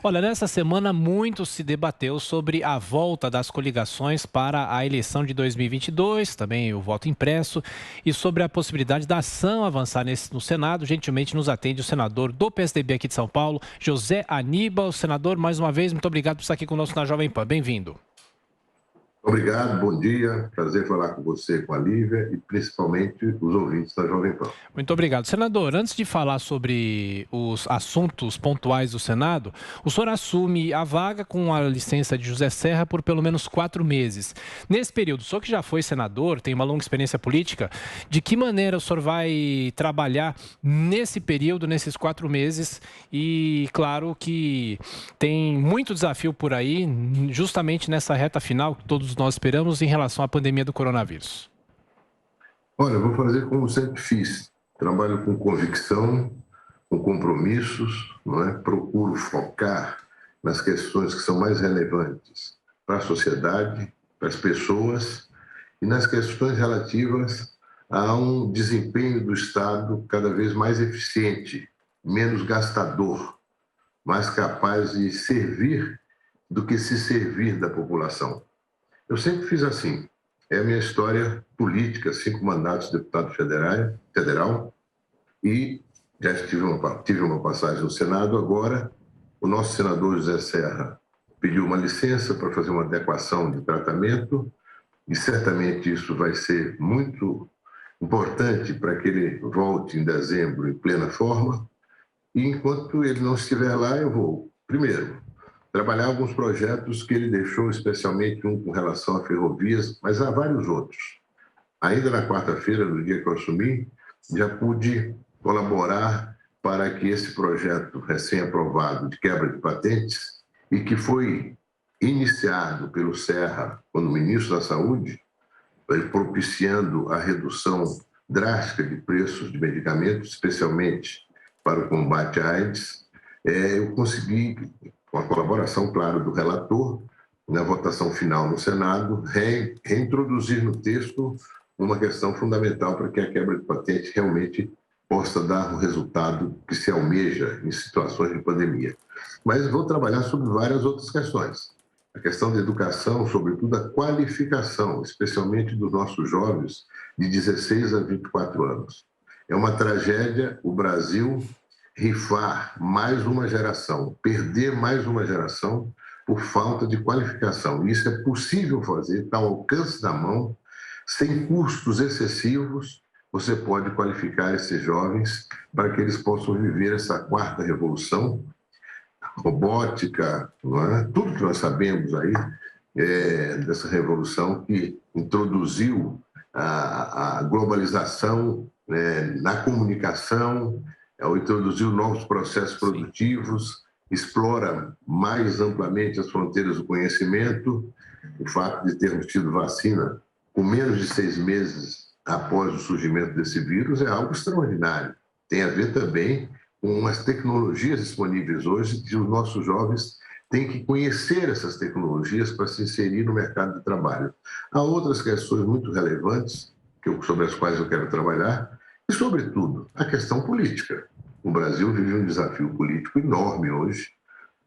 Olha, nessa semana muito se debateu sobre a volta das coligações para a eleição de 2022, também o voto impresso, e sobre a possibilidade da ação avançar no Senado. Gentilmente nos atende o senador do PSDB aqui de São Paulo, José Aníbal. Senador, mais uma vez, muito obrigado por estar aqui conosco na Jovem Pan. Bem-vindo. Obrigado, bom dia. Prazer falar com você, com a Lívia e principalmente os ouvintes da Jovem Pan. Muito obrigado. Senador, antes de falar sobre os assuntos pontuais do Senado, o senhor assume a vaga com a licença de José Serra por pelo menos 4 meses. Nesse período, o senhor que já foi senador, tem uma longa experiência política, de que maneira o senhor vai trabalhar nesse período, nesses 4 meses? E claro que tem muito desafio por aí, justamente nessa reta final que todos nós esperamos em relação à pandemia do coronavírus. Olha, eu vou fazer como sempre fiz. Trabalho com convicção, com compromissos, não é? Procuro focar nas questões que são mais relevantes para a sociedade, para as pessoas e nas questões relativas a um desempenho do Estado cada vez mais eficiente, menos gastador, mais capaz de servir do que se servir da população. Eu sempre fiz assim. É a minha história política, 5 mandatos de deputado federal e já tive uma passagem no Senado. Agora, o nosso senador José Serra pediu uma licença para fazer uma adequação de tratamento e certamente isso vai ser muito importante para que ele volte em dezembro em plena forma. E enquanto ele não estiver lá, eu vou, primeiro, trabalhar alguns projetos que ele deixou, especialmente um com relação a ferrovias, mas há vários outros. Ainda na quarta-feira, no dia que eu assumi, já pude colaborar para que esse projeto recém-aprovado de quebra de patentes e que foi iniciado pelo Serra, quando ministro da Saúde, propiciando a redução drástica de preços de medicamentos, especialmente para o combate à AIDS, eu consegui, com a colaboração, claro, do relator, na votação final no Senado, reintroduzir no texto uma questão fundamental para que a quebra de patente realmente possa dar o resultado que se almeja em situações de pandemia. Mas vou trabalhar sobre várias outras questões. A questão da educação, sobretudo a qualificação, especialmente dos nossos jovens de 16 a 24 anos. É uma tragédia o Brasil rifar mais uma geração, perder mais uma geração por falta de qualificação. Isso é possível fazer, está ao alcance da mão, sem custos excessivos. Você pode qualificar esses jovens para que eles possam viver essa quarta revolução, robótica, não é? Tudo que nós sabemos aí dessa revolução que introduziu a globalização na comunicação, ao introduzir novos processos produtivos, explora mais amplamente as fronteiras do conhecimento. O fato de termos tido vacina com menos de 6 meses após o surgimento desse vírus é algo extraordinário. Tem a ver também com as tecnologias disponíveis hoje, que os nossos jovens têm que conhecer essas tecnologias para se inserir no mercado de trabalho. Há outras questões muito relevantes sobre as quais eu quero trabalhar, e, sobretudo, a questão política. O Brasil vive um desafio político enorme hoje.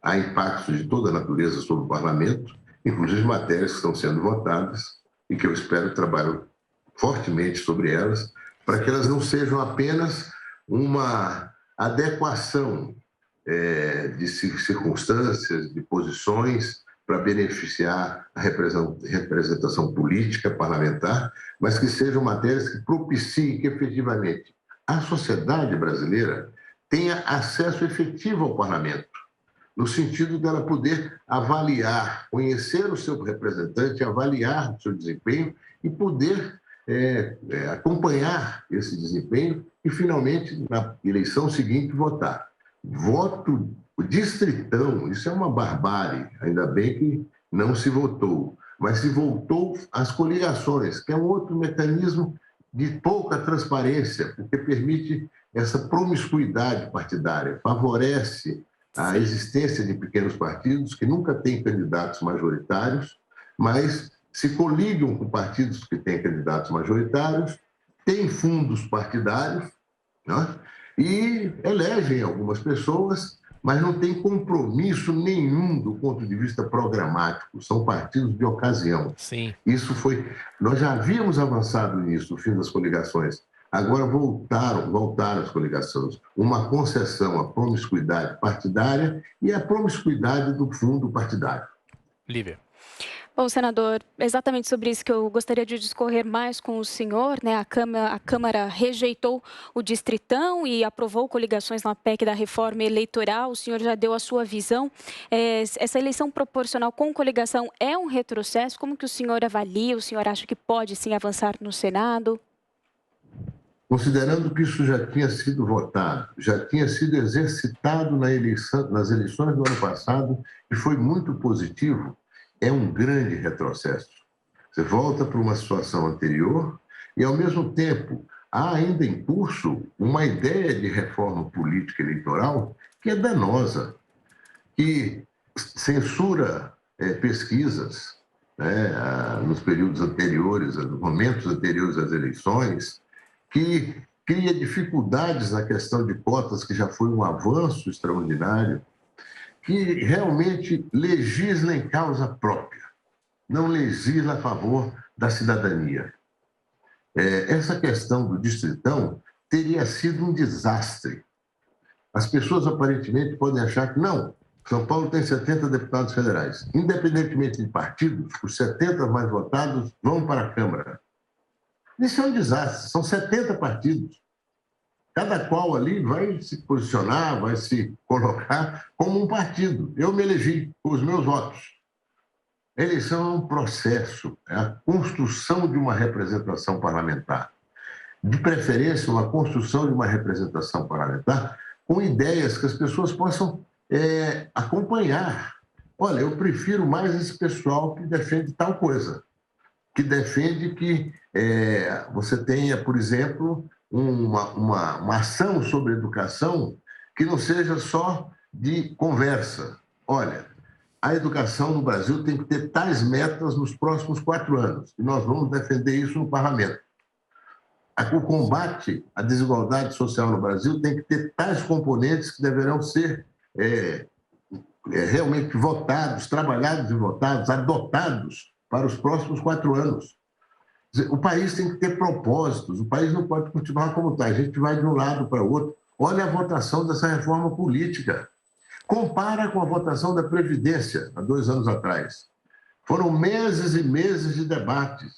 Há impactos de toda a natureza sobre o parlamento, inclusive matérias que estão sendo votadas e que eu espero trabalhar fortemente sobre elas, para que elas não sejam apenas uma adequação de circunstâncias, de posições, para beneficiar a representação política, parlamentar, mas que sejam matérias que propiciem que, efetivamente, a sociedade brasileira tenha acesso efetivo ao parlamento, no sentido dela poder avaliar, conhecer o seu representante, avaliar o seu desempenho e poder acompanhar esse desempenho e, finalmente, na eleição seguinte, votar. Voto distritão, isso é uma barbárie, ainda bem que não se votou, mas se voltou às coligações, que é um outro mecanismo de pouca transparência, porque permite essa promiscuidade partidária, favorece a existência de pequenos partidos que nunca têm candidatos majoritários, mas se coligam com partidos que têm candidatos majoritários, têm fundos partidários, né? E elegem algumas pessoas, mas não tem compromisso nenhum do ponto de vista programático. São partidos de ocasião. Sim. Nós já havíamos avançado nisso, no fim das coligações. Agora voltaram as coligações. Uma concessão à promiscuidade partidária e à promiscuidade do fundo partidário. Lívia. Bom, senador, exatamente sobre isso que eu gostaria de discorrer mais com o senhor, né? A Câmara rejeitou o distritão e aprovou coligações na PEC da reforma eleitoral. O senhor já deu a sua visão. Essa eleição proporcional com coligação é um retrocesso? Como que o senhor avalia? O senhor acha que pode sim avançar no Senado? Considerando que isso já tinha sido votado, já tinha sido exercitado nas eleições do ano passado e foi muito positivo, é um grande retrocesso. Você volta para uma situação anterior e, ao mesmo tempo, há ainda em curso uma ideia de reforma política eleitoral que é danosa, que censura pesquisas, né, nos períodos anteriores, nos momentos anteriores às eleições, que cria dificuldades na questão de cotas, que já foi um avanço extraordinário, que realmente legisla em causa própria, não legisla a favor da cidadania. Essa questão do distritão teria sido um desastre. As pessoas aparentemente podem achar que não, São Paulo tem 70 deputados federais. Independentemente de partidos, os 70 mais votados vão para a Câmara. Isso é um desastre, são 70 partidos. Cada qual ali vai se posicionar, vai se colocar como um partido. Eu me elegi com os meus votos. A eleição é um processo, é a construção de uma representação parlamentar. De preferência, uma construção de uma representação parlamentar com ideias que as pessoas possam acompanhar. Olha, eu prefiro mais esse pessoal que defende tal coisa, que defende que você tenha, por exemplo, uma ação sobre educação que não seja só de conversa. Olha, a educação no Brasil tem que ter tais metas nos próximos 4 anos, e nós vamos defender isso no parlamento. O combate à desigualdade social no Brasil tem que ter tais componentes que deverão ser realmente votados, trabalhados e votados, adotados para os próximos 4 anos. O país tem que ter propósitos, o país não pode continuar como está. A gente vai de um lado para o outro. Olha a votação dessa reforma política. Compara com a votação da Previdência, há 2 anos atrás. Foram meses e meses de debates.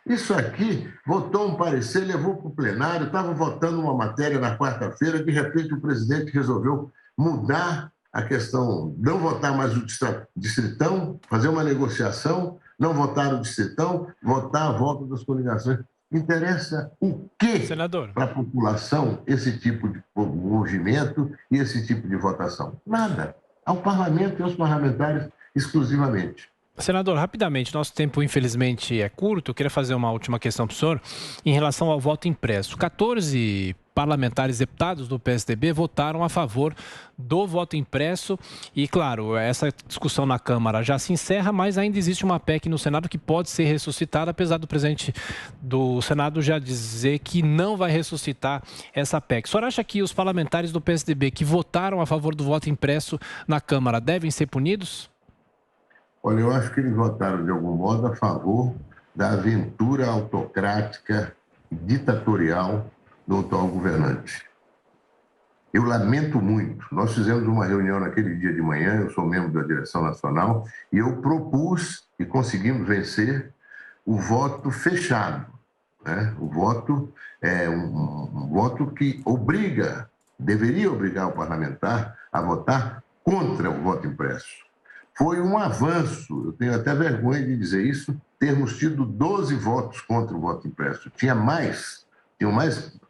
Isso aqui, votou um parecer, levou para o plenário, estava votando uma matéria na quarta-feira, de repente o presidente resolveu mudar a questão, não votar mais o distritão, fazer uma negociação, não votar o distritão, votar a volta das coligações. Interessa o quê para a população esse tipo de movimento e esse tipo de votação? Nada. Ao parlamento e aos parlamentares exclusivamente. Senador, rapidamente, nosso tempo infelizmente é curto. Eu queria fazer uma última questão para o senhor em relação ao voto impresso. 14 parlamentares deputados do PSDB votaram a favor do voto impresso e, claro, essa discussão na Câmara já se encerra, mas ainda existe uma PEC no Senado que pode ser ressuscitada, apesar do presidente do Senado já dizer que não vai ressuscitar essa PEC. O senhor acha que os parlamentares do PSDB que votaram a favor do voto impresso na Câmara devem ser punidos? Olha, eu acho que eles votaram, de algum modo, a favor da aventura autocrática e ditatorial do atual governante. Eu lamento muito. Nós fizemos uma reunião naquele dia de manhã, eu sou membro da direção nacional, e eu propus, e conseguimos vencer, o voto fechado. Né? O voto é um voto que deveria obrigar o parlamentar a votar contra o voto impresso. Foi um avanço, eu tenho até vergonha de dizer isso, termos tido 12 votos contra o voto impresso. Tinham mais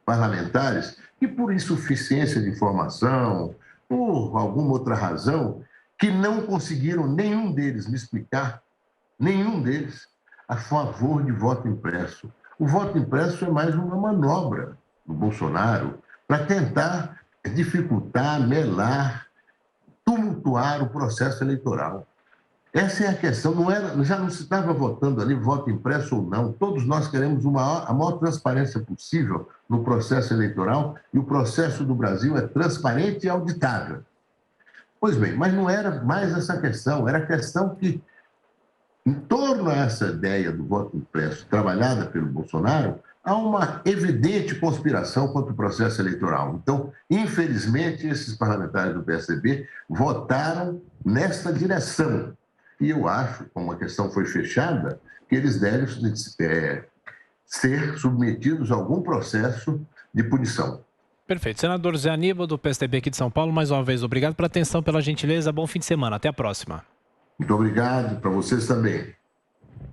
parlamentares que, por insuficiência de informação, por alguma outra razão, que não conseguiram, nenhum deles, me explicar, nenhum deles, a favor de voto impresso. O voto impresso é mais uma manobra do Bolsonaro para tentar dificultar, melar, tumultuar o processo eleitoral. Essa é a questão, já não se estava votando ali voto impresso ou não. Todos nós queremos a maior transparência possível no processo eleitoral e o processo do Brasil é transparente e auditável. Pois bem, mas não era mais essa questão, era a questão que, em torno a essa ideia do voto impresso trabalhada pelo Bolsonaro, há uma evidente conspiração contra o processo eleitoral. Então, infelizmente, esses parlamentares do PSDB votaram nesta direção. E eu acho, como a questão foi fechada, que eles devem ser submetidos a algum processo de punição. Perfeito. Senador Zé Aníbal, do PSDB aqui de São Paulo, mais uma vez, obrigado pela atenção, pela gentileza. Bom fim de semana. Até a próxima. Muito obrigado, para vocês também.